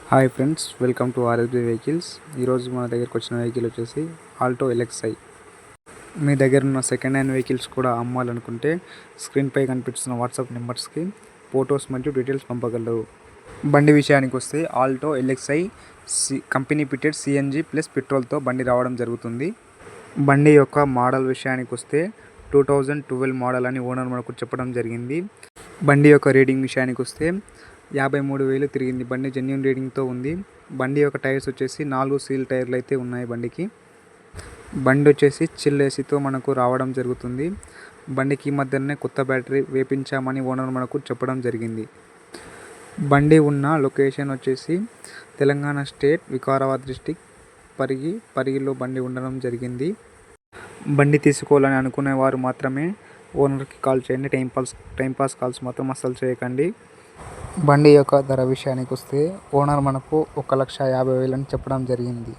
Hi friends, welcome to RSB vehicles. ఈరోజు మన దగ్గరకు వచ్చిన వెహికల్ వచ్చేసి ఆల్టో ఎల్ఎక్స్ఐ. మీ దగ్గర ఉన్న సెకండ్ హ్యాండ్ వెహికల్స్ కూడా అమ్మాలనుకుంటే స్క్రీన్పై కనిపిస్తున్న వాట్సాప్ నెంబర్స్కి ఫొటోస్ మరియు డీటెయిల్స్ పంపగలరు. బండి విషయానికి వస్తే Alto LXI company fitted CNG plus పెట్రోల్తో బండి రావడం జరుగుతుంది. బండి యొక్క మోడల్ విషయానికి వస్తే 2012 మోడల్ అని ఓనర్ మనకు చెప్పడం జరిగింది. బండి యొక్క రీడింగ్ విషయానికి వస్తే 53,000 తిరిగింది. బండి జెన్యూన్ రీడింగ్తో ఉంది. బండి యొక్క టైర్స్ వచ్చేసి 4 సీల్ టైర్లు అయితే ఉన్నాయి బండికి. బండి వచ్చేసి చిల్ ఏసీతో మనకు రావడం జరుగుతుంది. బండికి ఈ మధ్యనే కొత్త బ్యాటరీ వేపించామని ఓనర్ మనకు చెప్పడం జరిగింది. బండి ఉన్న లొకేషన్ వచ్చేసి తెలంగాణ స్టేట్, వికారాబాద్ డిస్టిక్, పరిగిలో బండి ఉండడం జరిగింది. బండి తీసుకోవాలని అనుకునే వారు మాత్రమే ఓనర్కి కాల్ చేయండి. టైంపాస్ కాల్స్ మాత్రం అస్సలు చేయకండి. బండి యొక్క ధర విషయానికి వస్తే ఓనర్ మనకు 1,50,000 అని చెప్పడం జరిగింది.